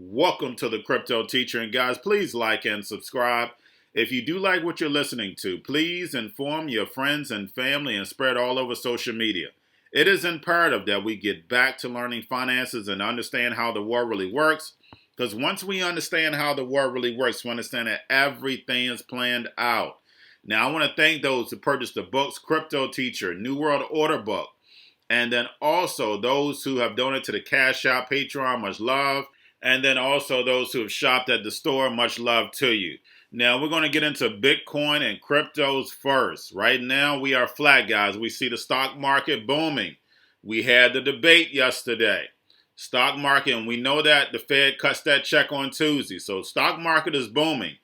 Welcome to the Crypto Teacher. And guys, please like and subscribe. If you do like what you're listening to, please inform your friends and family and spread all over social media. It is imperative that we get back to learning finances and understand how the world really works. Because once we understand how the world really works, we understand that everything is planned out. Now, I want to thank those who purchased the books, Cryptoteacher, New World Order book, and then also those who have donated to the Cash App, Patreon, much love. And then also those who have shopped at the store, much love to you. Now, we're going to get into Bitcoin and cryptos first. Right now, we are flat, guys. We see the stock market booming. We had the debate yesterday. Stock market, and we know that the Fed cuts that check on Tuesday. So stock market is booming.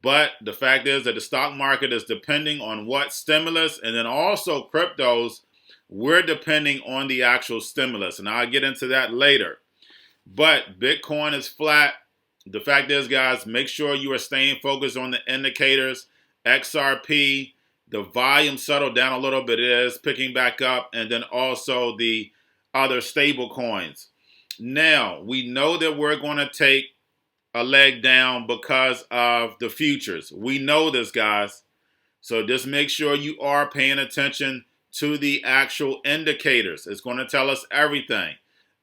But the fact is that the stock market is depending on what stimulus, and then also cryptos, we're depending on the actual stimulus. And I'll get into that later. But Bitcoin is flat. The fact is, guys, make sure you are staying focused on the indicators. XRP, the volume settled down a little bit. It is picking back up. And then also the other stable coins. Now, we know that we're going to take a leg down because of the futures. We know this, guys. So just make sure you are paying attention to the actual indicators. It's going to tell us everything.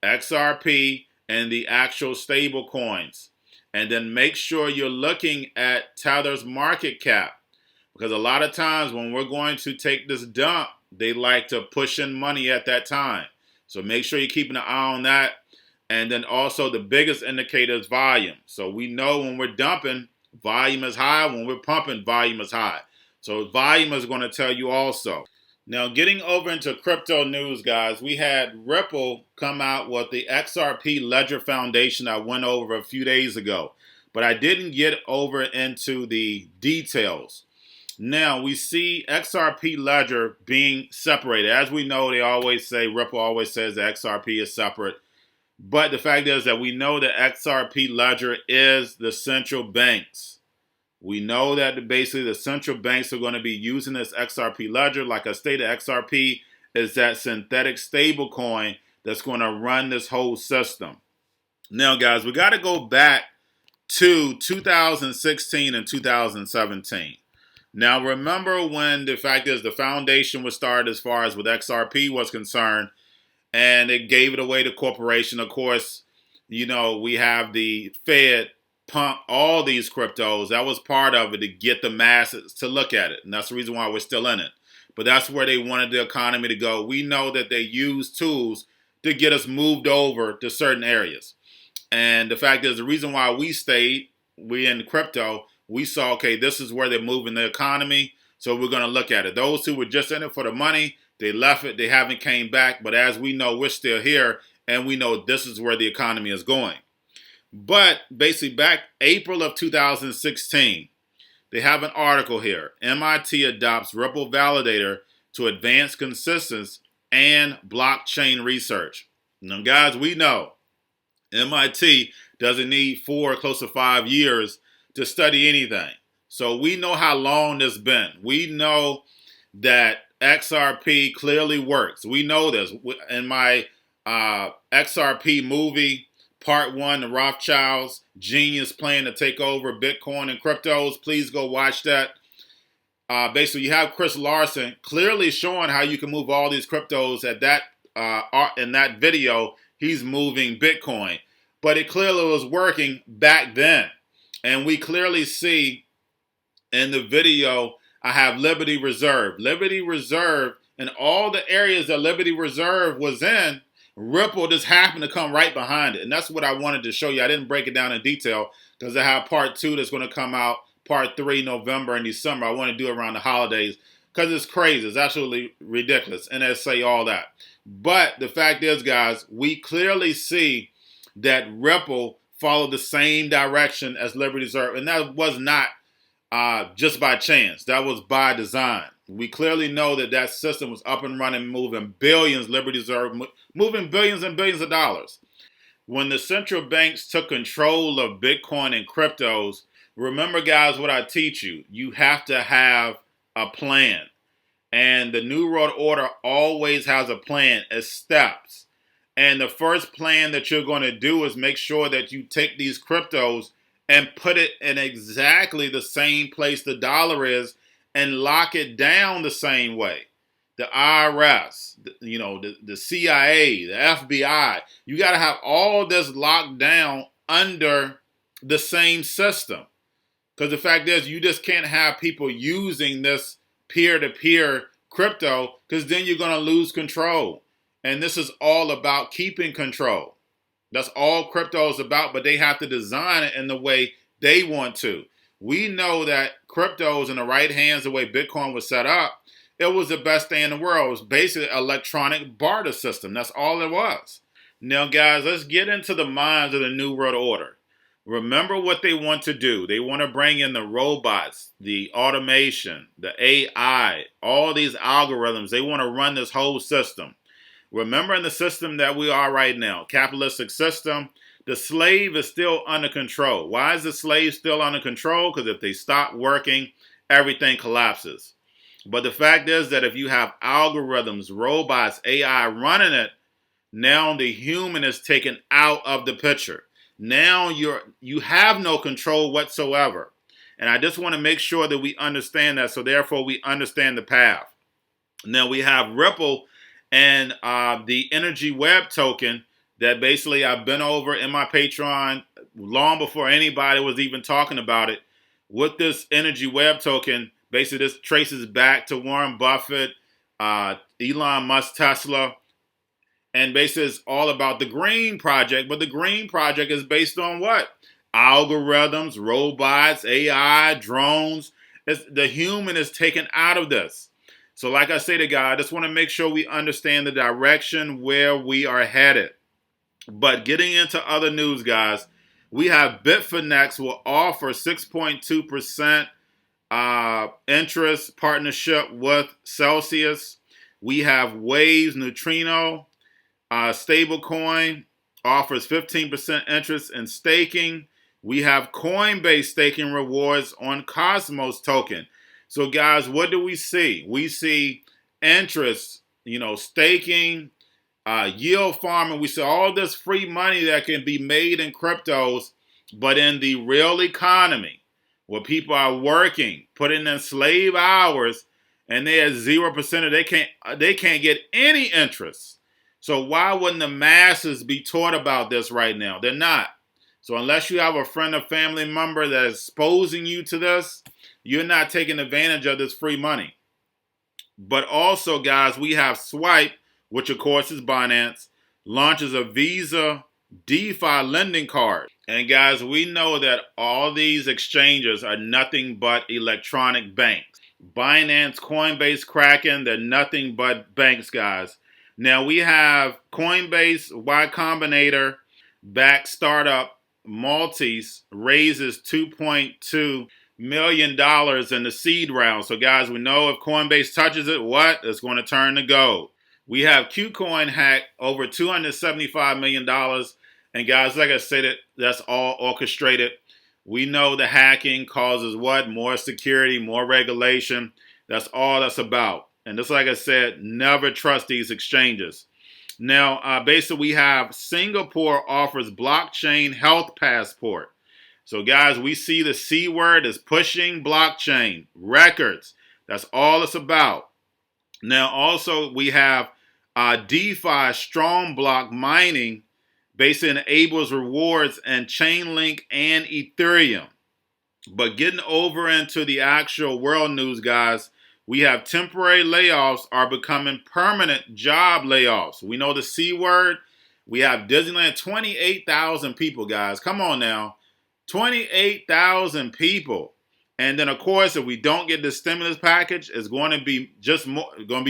XRP and the actual stable coins. And then make sure you're looking at Tether's market cap. Because a lot of times when we're going to take this dump, they like to push in money at that time. So make sure you're keeping an eye on that. And then also the biggest indicator is volume. So we know when we're dumping, volume is high. When we're pumping, volume is high. So volume is going to tell you also. Now, getting over into crypto news, guys, we had Ripple come out with the XRP Ledger Foundation I went over a few days ago, but I didn't get over into the details. Now, we see XRP Ledger being separated. As we know, they always say, Ripple always says that XRP is separate, but the fact is that we know that XRP Ledger is the central banks. We know that basically the central banks are going to be using this XRP ledger. Like I stated, XRP is that synthetic stable coin that's going to run this whole system. Now, guys, we got to go back to 2016 and 2017. Now, remember when the fact is the foundation was started as far as with XRP was concerned, and it gave it away to corporation. Of course, you know, we have the Fed pump all these cryptos. That was part of it to get the masses to look at it. And that's the reason why we're still in it. But that's where they wanted the economy to go. We know that they use tools to get us moved over to certain areas. And the fact is, the reason why we in crypto, we saw, okay, this is where they're moving the economy. So we're going to look at it. Those who were just in it for the money, they left it. They haven't came back. But as we know, we're still here. And we know this is where the economy is going. But basically back April of 2016, they have an article here. MIT adopts Ripple Validator to advance consensus and blockchain research. Now, guys, we know MIT doesn't need 4, close to 5 years to study anything. So we know how long this has been. We know that XRP clearly works. We know this. In my XRP movie, Part 1, the Rothschilds, genius plan to take over Bitcoin and cryptos. Please go watch that. Basically, you have Chris Larson clearly showing how you can move all these cryptos at that in that video. He's moving Bitcoin. But it clearly was working back then. And we clearly see in the video, I have Liberty Reserve. Liberty Reserve and all the areas that Liberty Reserve was in, Ripple just happened to come right behind it. And that's what I wanted to show you. I didn't break it down in detail because I have part 2 that's going to come out, part 3, November and December. I want to do it around the holidays because it's crazy. It's absolutely ridiculous. NSA, all that. But the fact is, guys, we clearly see that Ripple followed the same direction as Liberty Reserve. And that was not just by chance. That was by design. We clearly know that that system was up and running, moving billions, Liberty Reserve, moving billions and billions of dollars. When the central banks took control of Bitcoin and cryptos, remember, guys, what I teach you. You have to have a plan. And the New World Order always has a plan as steps. And the first plan that you're going to do is make sure that you take these cryptos and put it in exactly the same place the dollar is and lock it down the same way. The IRS, the CIA, the FBI, you got to have all this locked down under the same system. Because the fact is, you just can't have people using this peer-to-peer crypto, because then you're going to lose control. And this is all about keeping control. That's all crypto is about, but they have to design it in the way they want to. We know that crypto is in the right hands, the way Bitcoin was set up. It was the best thing in the world. It was basically an electronic barter system. That's all it was. Now, guys, let's get into the minds of the New World Order. Remember what they want to do. They want to bring in the robots, the automation, the AI, all these algorithms. They want to run this whole system. Remember, in the system that we are right now, capitalistic system, the slave is still under control. Why is the slave still under control? Because if they stop working, everything collapses. But the fact is that if you have algorithms, robots, AI running it, now the human is taken out of the picture. Now you have no control whatsoever. And I just want to make sure that we understand that, so therefore we understand the path. Now we have Ripple and the Energy Web token that basically I've been over in my Patreon long before anybody was even talking about it. With this Energy Web token, basically this traces back to Warren Buffett, Elon Musk, Tesla. And basically it's all about the Green Project. But the Green Project is based on what? Algorithms, robots, AI, drones. The human is taken out of this. So like I say to God, I just want to make sure we understand the direction where we are headed. But getting into other news, guys, we have Bitfinex will offer 6.2% interest partnership with Celsius. We have Waves Neutrino. Stablecoin offers 15% interest in staking. We have Coinbase staking rewards on Cosmos token. So guys, what do we see? We see interest, staking, yield farming. We see all this free money that can be made in cryptos, but in the real economy, where people are working, putting in slave hours, and they at 0%, they can't get any interest. So why wouldn't the masses be taught about this right now? They're not. So unless you have a friend or family member that is exposing you to this, you're not taking advantage of this free money. But also, guys, we have Swipe, which of course is Binance, launches a Visa DeFi lending card. And guys, we know that all these exchanges are nothing but electronic banks. Binance, Coinbase, Kraken, they're nothing but banks, guys. Now we have Coinbase, Y Combinator, backed startup Maltese raises $2.2 million in the seed round. So guys, we know if Coinbase touches it, what? It's going to turn to gold. We have KuCoin hacked over $275 million. And guys, like I said, that's all orchestrated. We know the hacking causes what? More security, more regulation. That's all that's about. And just like I said, never trust these exchanges. Now, basically, we have Singapore offers blockchain health passport. So, guys, we see the C word is pushing blockchain records. That's all it's about. Now, also, we have DeFi strong block mining basically enables rewards and Chainlink and Ethereum. But getting over into the actual world news, guys, we have temporary layoffs are becoming permanent job layoffs. We know the C word. We have Disneyland, 28,000 people, guys. Come on now. 28,000 people. And then, of course, if we don't get the stimulus package, it's going to be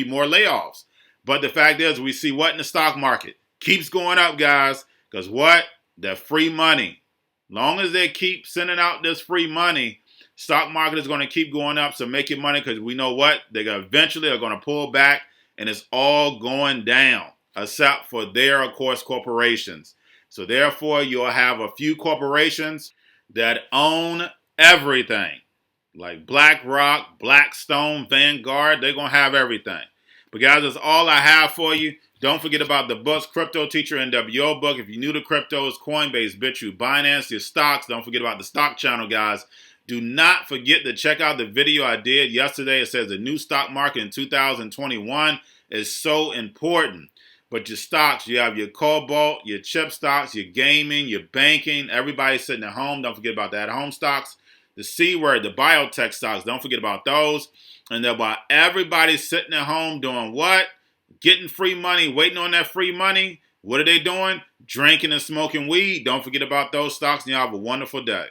more layoffs. But the fact is, we see what in the stock market keeps going up, guys. Because what? The free money. Long as they keep sending out this free money, stock market is going to keep going up. So make your money, because we know what? They're going to eventually are going to pull back, and it's all going down, except for their, of course, corporations. So therefore, you'll have a few corporations that own everything. Like BlackRock, Blackstone, Vanguard, they're going to have everything. But guys, that's all I have for you. Don't forget about the books, Cryptoteacher, NWO book. If you're new to cryptos, Coinbase, Bitrue, Binance, your stocks. Don't forget about the stock channel, guys. Do not forget to check out the video I did yesterday. It says the new stock market in 2021 is so important. But your stocks, you have your cobalt, your chip stocks, your gaming, your banking. Everybody's sitting at home. Don't forget about that. Home stocks, the C word, the biotech stocks. Don't forget about those. And then while everybody's sitting at home doing what? Getting free money, waiting on that free money. What are they doing? Drinking and smoking weed. Don't forget about those stocks, and y'all have a wonderful day.